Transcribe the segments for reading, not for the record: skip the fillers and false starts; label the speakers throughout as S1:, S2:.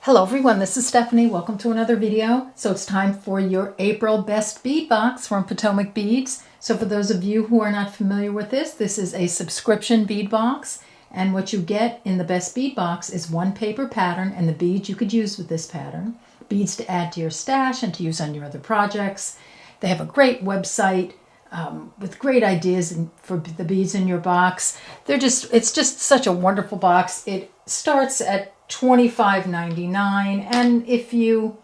S1: Hello everyone, this is Stephanie. Welcome to another video. So it's time for your April Best Bead Box from Potomac Beads. So for those of you who are not familiar with this is a subscription bead box. And what you get in the Best Bead Box is one paper pattern and the beads you could use with this pattern. Beads to add to your stash and to use on your other projects. They have a great website with great ideas for the beads in your box. It's just such a wonderful box. It starts at $25.99, and if you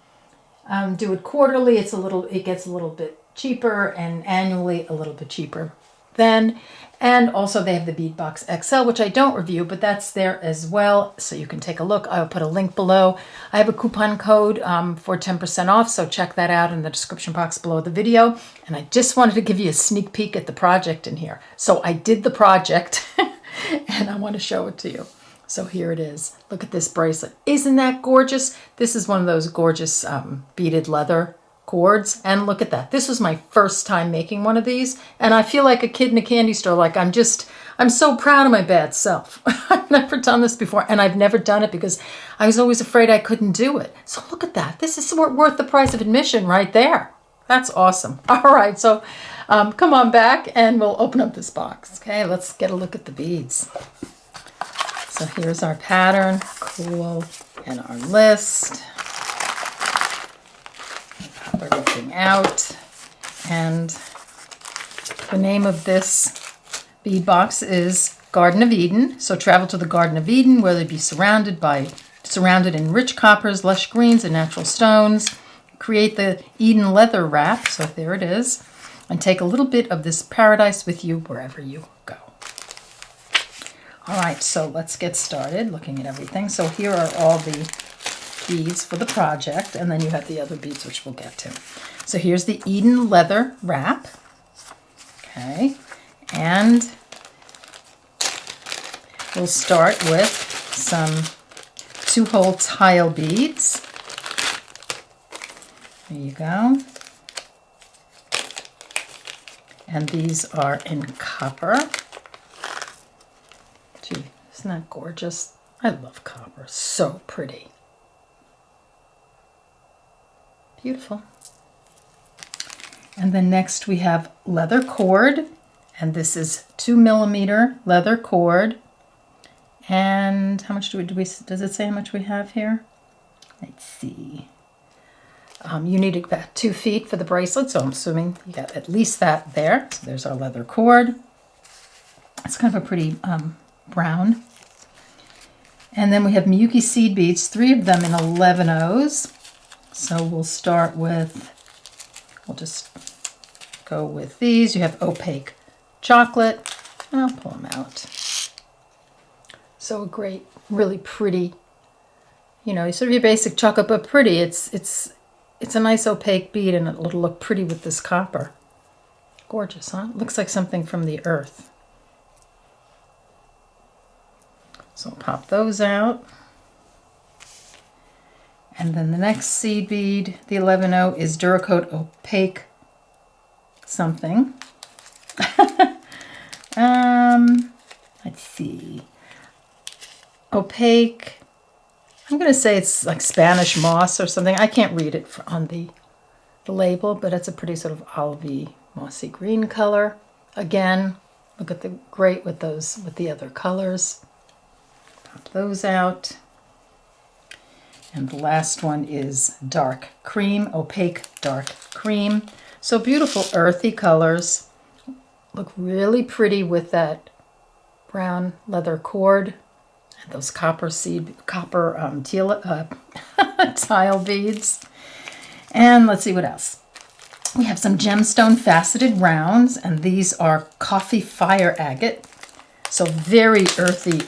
S1: do it quarterly, it gets a little bit cheaper, and annually a little bit cheaper then. And also they have the Bead Box XL, which I don't review, but that's there as well, so you can take a look. I'll put a link below. I have a coupon code for 10% off, so check that out in the description box below the video. And I just wanted to give you a sneak peek at the project in here. So I did the project and I want to show it to you. So here it is. Look at this bracelet. Isn't that gorgeous? This is one of those gorgeous beaded leather cords. And look at that. This was my first time making one of these. And I feel like a kid in a candy store. Like I'm so proud of my bad self. I've never done this before. And I've never done it because I was always afraid I couldn't do it. So look at that. This is worth the price of admission right there. That's awesome. All right. So come on back and we'll open up this box. Okay. Let's get a look at the beads. So here's our pattern, cool, and our list. Pop everything out. And the name of this bead box is Garden of Eden. So travel to the Garden of Eden, where they'd be surrounded in rich coppers, lush greens, and natural stones. Create the Eden leather wrap, so there it is. And take a little bit of this paradise with you wherever you go. All right, so let's get started looking at everything. So here are all the beads for the project, and then you have the other beads, which we'll get to. So here's the Eden leather wrap. Okay, and we'll start with some 2-hole tile beads. There you go. And these are in copper. Isn't that gorgeous? I love copper. So pretty. Beautiful. And then next we have leather cord. And this is 2mm leather cord. And how much does it say how much we have here? Let's see. You need about 2 feet for the bracelet, so I'm assuming you got at least that there. So there's our leather cord. It's kind of a pretty brown. And then we have Miyuki seed beads, 3 of them in 11/0s. So we'll just go with these. You have Opaque Chocolate. And I'll pull them out. So a great, really pretty, sort of your basic chocolate, but pretty. It's a nice opaque bead, and it'll look pretty with this copper. Gorgeous, huh? Looks like something from the earth. So I'll pop those out. And then the next seed bead, the 11/0, is Duracoat Opaque something. Let's see. Opaque. I'm going to say it's like Spanish moss or something. I can't read it on the label, but it's a pretty sort of olivey, mossy green color. Again, look at the great with the other colors. Pop those out. And the last one is dark cream, opaque dark cream. So beautiful earthy colors. Look really pretty with that brown leather cord and those copper tile beads. And let's see what else. We have some gemstone faceted rounds, and these are coffee fire agate. So very earthy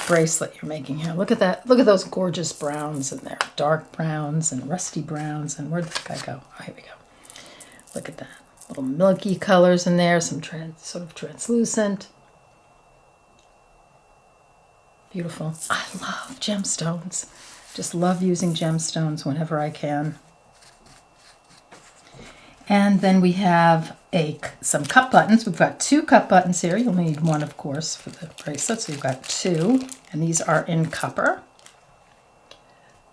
S1: bracelet you're making here. Look at that. Look at those gorgeous browns in there. Dark browns and rusty browns. And where'd that guy go? Oh, here we go. Look at that. Little milky colors in there. Some sort of translucent. Beautiful. I love gemstones. Just love using gemstones whenever I can. And then we have some cup buttons. We've got 2 cup buttons here. You'll need 1, of course, for the bracelet. So you've got 2, and these are in copper.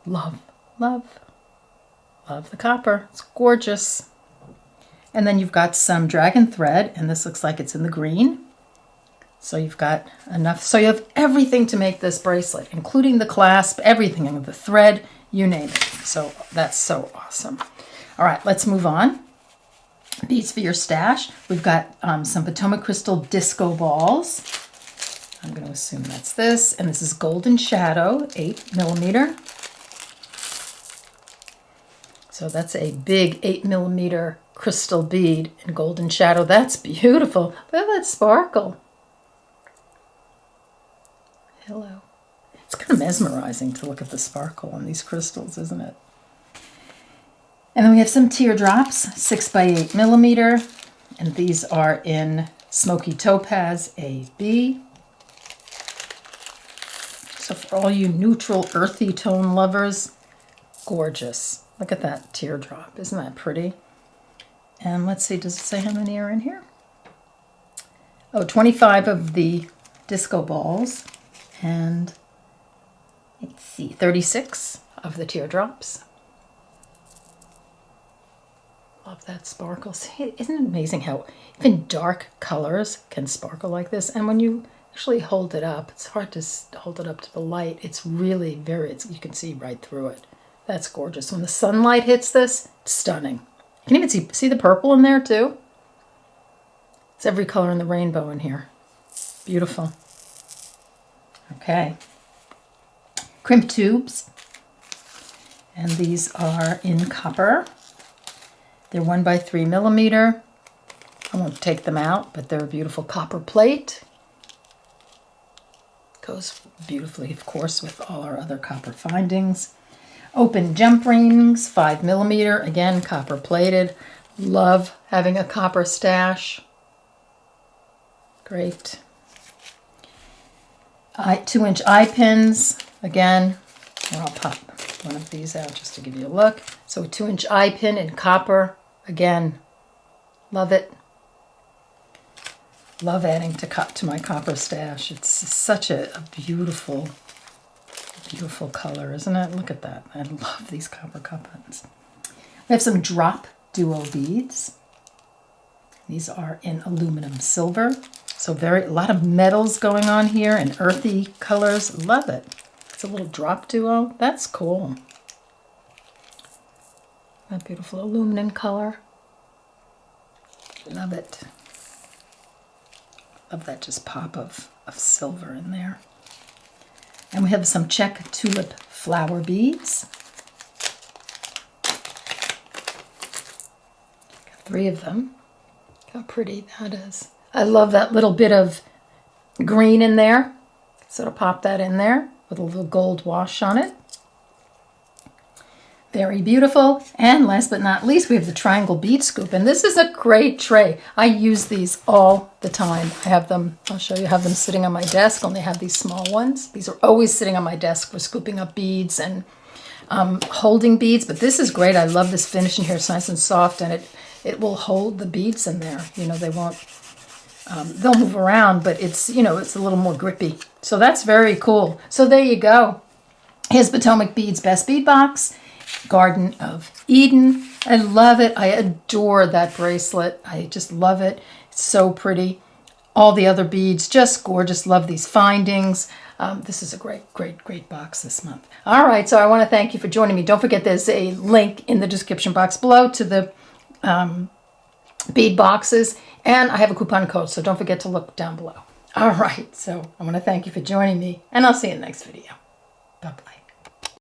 S1: Love, love, love the copper. It's gorgeous. And then you've got some dragon thread, and this looks like it's in the green. So you've got enough. So you have everything to make this bracelet, including the clasp, everything, the thread, you name it. So that's so awesome. All right, let's move on. Beads for your stash. We've got some Potomac Crystal disco balls. I'm going to assume that's this. And this is Golden Shadow, 8mm. So that's a big 8mm crystal bead in Golden Shadow. That's beautiful. Look at that sparkle. Hello. It's kind of mesmerizing to look at the sparkle on these crystals, isn't it? And then we have some teardrops, 6x8mm, and these are in Smoky Topaz AB. So for all you neutral, earthy tone lovers, gorgeous. Look at that teardrop. Isn't that pretty? And let's see, does it say how many are in here? Oh, 25 of the disco balls. And let's see, 36 of the teardrops. Love that sparkle. See, isn't it amazing how even dark colors can sparkle like this? And when you actually hold it up, it's hard to hold it up to the light. It's really you can see right through it. That's gorgeous. When the sunlight hits this, it's stunning. You can even see the purple in there too. It's every color in the rainbow in here. Beautiful. Okay. Crimp Tubes. And these are in copper. They're 1x3mm. I won't take them out, but they're a beautiful copper plate. Goes beautifully, of course, with all our other copper findings. Open jump rings, 5mm. Again, copper plated. Love having a copper stash. Great. 2-inch eye pins. Again, I'll pop one of these out just to give you a look. So a 2-inch eye pin in copper. Again, love it. Love adding to my copper stash. It's such a beautiful, beautiful color, isn't it? Look at that. I love these copper cup-ins. We have some drop duo beads. These are in aluminum silver. So a lot of metals going on here and earthy colors. Love it. It's a little drop duo. That's cool. That beautiful aluminum color. Love it. Love that just pop of silver in there. And we have some Czech tulip flower beads. Got 3 of them. Look how pretty that is. I love that little bit of green in there. So to pop that in there with a little gold wash on it. Very beautiful. And last but not least, we have the triangle bead scoop. And this is a great tray. I use these all the time. I have them, I'll show you, I have them sitting on my desk. Only have these small ones. These are always sitting on my desk for scooping up beads and holding beads. But this is great. I love this finish in here. It's nice and soft, and it will hold the beads in there. You know, they won't, they'll move around, but it's, you know, it's a little more grippy. So that's very cool. So there you go. Here's Potomac Beads Best Bead Box. Garden of Eden. I love it. I adore that bracelet. I just love it. It's so pretty. All the other beads, just gorgeous. Love these findings. This is a great, great, great box this month. All right, so I want to thank you for joining me. Don't forget there's a link in the description box below to the bead boxes, and I have a coupon code, so don't forget to look down below. All right, so I want to thank you for joining me, and I'll see you in the next video. Bye-bye.